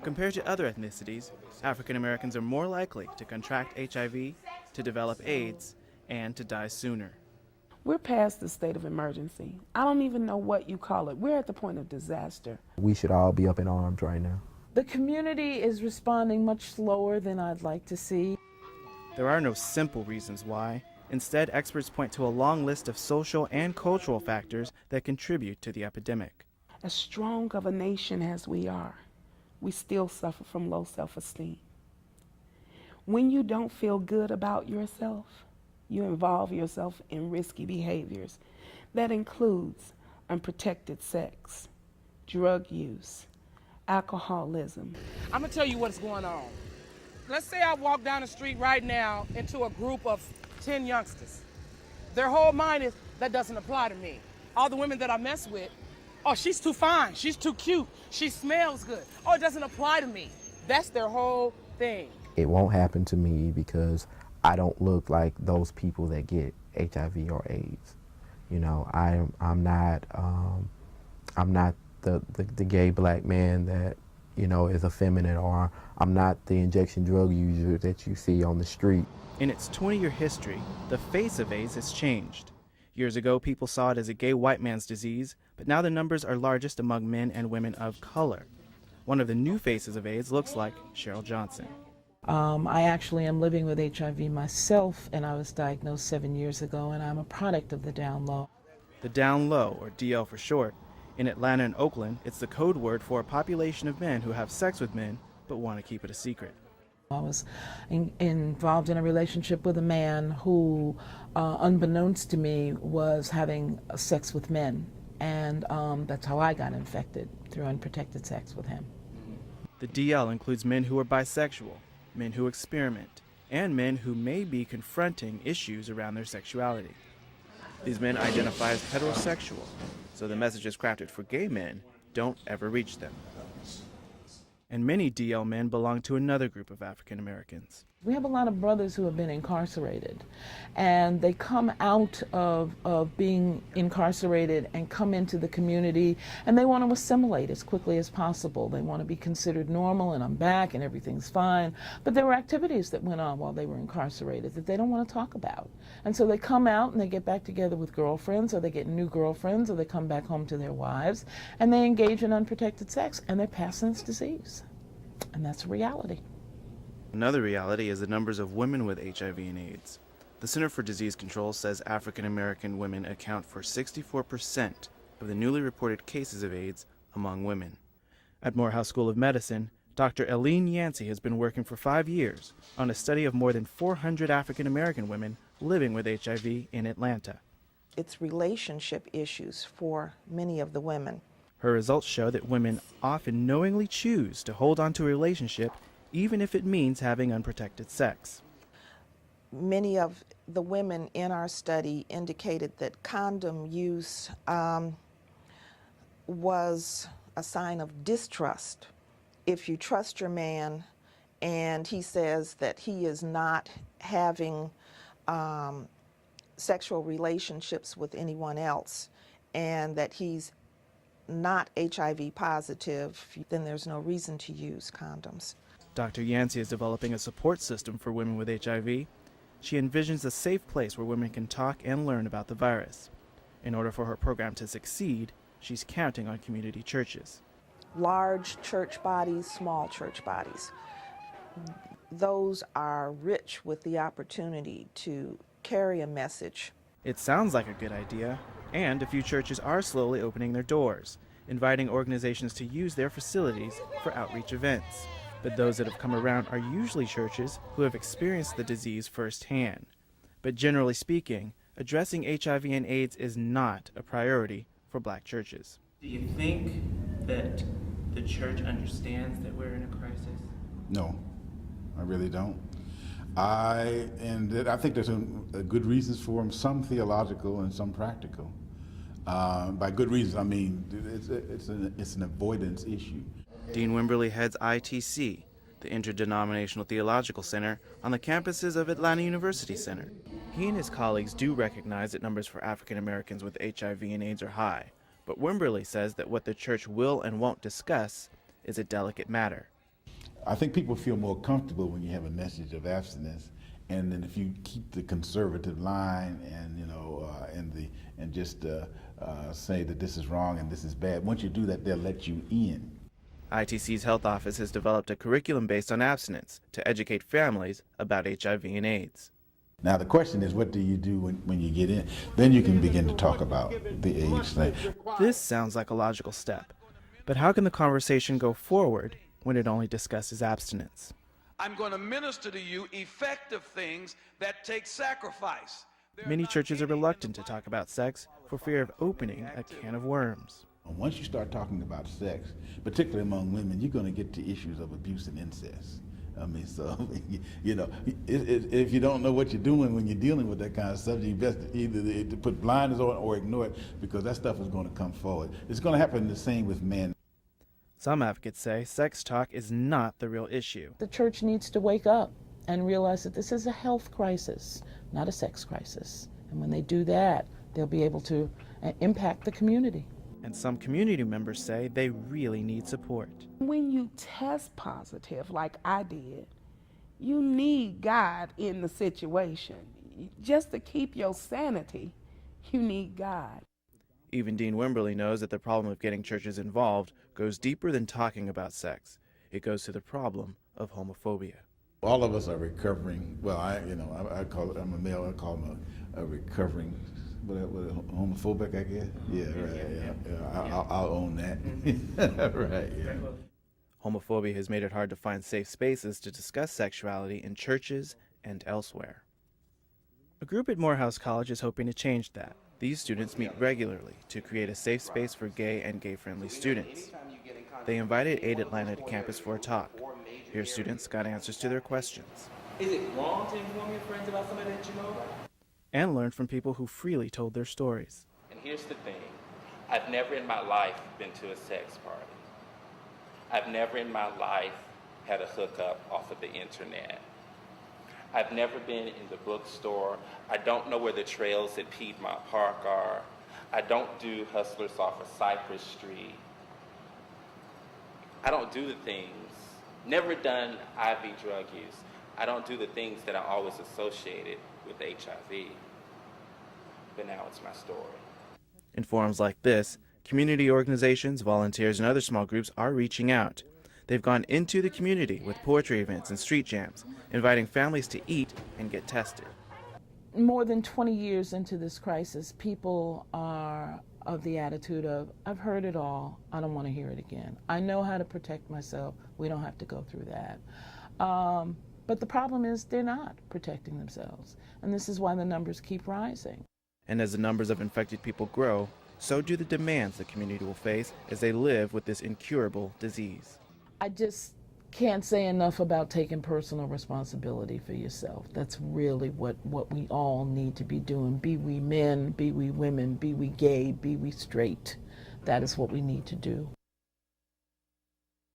Compared to other ethnicities, African Americans are more likely to contract HIV, to develop AIDS, and to die sooner. We're past the state of emergency. I don't even know what you call it. We're at the point of disaster. We should all be up in arms right now. The community is responding much slower than I'd like to see. There are no simple reasons why. Instead, experts point to a long list of social and cultural factors that contribute to the epidemic. As strong of a nation as we are, we still suffer from low self-esteem. When you don't feel good about yourself, you involve yourself in risky behaviors. That includes unprotected sex, drug use, alcoholism. I'm gonna tell you what's going on. Let's say I walk down the street right now into a group of 10 youngsters. Their whole mind is, that doesn't apply to me. All the women that I mess with, oh, she's too fine, she's too cute, she smells good. Oh, it doesn't apply to me. That's their whole thing. It won't happen to me because I don't look like those people that get HIV or AIDS. You know, I'm not the gay black man that, you know, is effeminate, or I'm not the injection drug user that you see on the street. In its 20-year history, the face of AIDS has changed. Years ago, people saw it as a gay white man's disease, but now the numbers are largest among men and women of color. One of the new faces of AIDS looks like Cheryl Johnson. I actually am living with HIV myself, and I was diagnosed 7 years ago, and I'm a product of the down low. The down low, or DL for short, in Atlanta and Oakland, it's the code word for a population of men who have sex with men but want to keep it a secret. I was involved in a relationship with a man who, unbeknownst to me, was having sex with men, and that's how I got infected, through unprotected sex with him. The DL includes men who are bisexual, men who experiment, and men who may be confronting issues around their sexuality. These men identify as heterosexual, so the messages crafted for gay men don't ever reach them. And many DL men belong to another group of African Americans. We have a lot of brothers who have been incarcerated, and they come out of being incarcerated and come into the community, and they want to assimilate as quickly as possible. They want to be considered normal, and I'm back and everything's fine. But there were activities that went on while they were incarcerated that they don't want to talk about. And so they come out and they get back together with girlfriends, or they get new girlfriends, or they come back home to their wives, and they engage in unprotected sex, and they're passing this disease. And that's a reality. Another reality is the numbers of women with HIV and AIDS. The Center for Disease Control says African American women account for 64% of the newly reported cases of AIDS among women. At Morehouse School of Medicine, Dr. Eileen Yancey has been working for 5 years on a study of more than 400 African American women living with HIV in Atlanta. It's relationship issues for many of the women. Her results show that women often knowingly choose to hold on to a relationship even if it means having unprotected sex. Many of the women in our study indicated that condom use was a sign of distrust. If you trust your man and he says that he is not having sexual relationships with anyone else and that he's not HIV positive, then there's no reason to use condoms. Dr. Yancey is developing a support system for women with HIV. She envisions a safe place where women can talk and learn about the virus. In order for her program to succeed, she's counting on community churches. Large church bodies, small church bodies. Those are rich with the opportunity to carry a message. It sounds like a good idea, and a few churches are slowly opening their doors, inviting organizations to use their facilities for outreach events. But those that have come around are usually churches who have experienced the disease firsthand. But generally speaking, addressing HIV and AIDS is not a priority for black churches. Do you think that the church understands that we're in a crisis? No, I really don't. I think there's a good reasons for them, some theological and some practical. By good reasons, I mean it's an avoidance issue. Dean Wimberly heads ITC, the Interdenominational Theological Center, on the campuses of Atlanta University Center. He and his colleagues do recognize that numbers for African Americans with HIV and AIDS are high, but Wimberly says that what the church will and won't discuss is a delicate matter. I think people feel more comfortable when you have a message of abstinence, and then if you keep the conservative line and just say that this is wrong and this is bad. Once you do that, they'll let you in. ITC's health office has developed a curriculum based on abstinence to educate families about HIV and AIDS. Now the question is, what do you do when you get in? Then you can begin to talk about the AIDS thing. This sounds like a logical step, but how can the conversation go forward when it only discusses abstinence? I'm going to minister to you effective things that take sacrifice. Many churches are reluctant to talk about sex for fear of opening a can of worms. Once you start talking about sex, particularly among women, you're going to get to issues of abuse and incest. I mean, so, if you don't know what you're doing when you're dealing with that kind of stuff, you best either put blinders on or ignore it, because that stuff is going to come forward. It's going to happen the same with men. Some advocates say sex talk is not the real issue. The church needs to wake up and realize that this is a health crisis, not a sex crisis. And when they do that, they'll be able to impact the community. And some community members say they really need support. When you test positive, like I did, you need God in the situation. Just to keep your sanity, you need God. Even Dean Wimberly knows that the problem of getting churches involved goes deeper than talking about sex. It goes to the problem of homophobia. All of us are recovering. Well, I call it. I'm a male. I call him a recovering. What homophobic, I guess. Yeah, right. Yeah. I'll own that. Right. Yeah. Homophobia has made it hard to find safe spaces to discuss sexuality in churches and elsewhere. A group at Morehouse College is hoping to change that. These students meet regularly to create a safe space for gay and gay-friendly students. They invited Aid Atlanta to campus for a talk. Here, students got answers to their questions. Is it wrong to inform your friends about somebody that you know about? And learned from people who freely told their stories. And here's the thing. I've never in my life been to a sex party. I've never in my life had a hookup off of the internet. I've never been in the bookstore. I don't know where the trails at Piedmont Park are. I don't do hustlers off of Cypress Street. I don't do the things, never done IV drug use. I don't do the things that I always associated with HIV. But now it's my story. In forums like this, community organizations, volunteers, and other small groups are reaching out. They've gone into the community with poetry events and street jams, inviting families to eat and get tested. More than 20 years into this crisis, people are of the attitude of, I've heard it all, I don't want to hear it again. I know how to protect myself, we don't have to go through that. But the problem is they're not protecting themselves, and this is why the numbers keep rising. And as the numbers of infected people grow, so do the demands the community will face as they live with this incurable disease. I just can't say enough about taking personal responsibility for yourself. That's really what we all need to be doing. Be we men, be we women, be we gay, be we straight. That is what we need to do.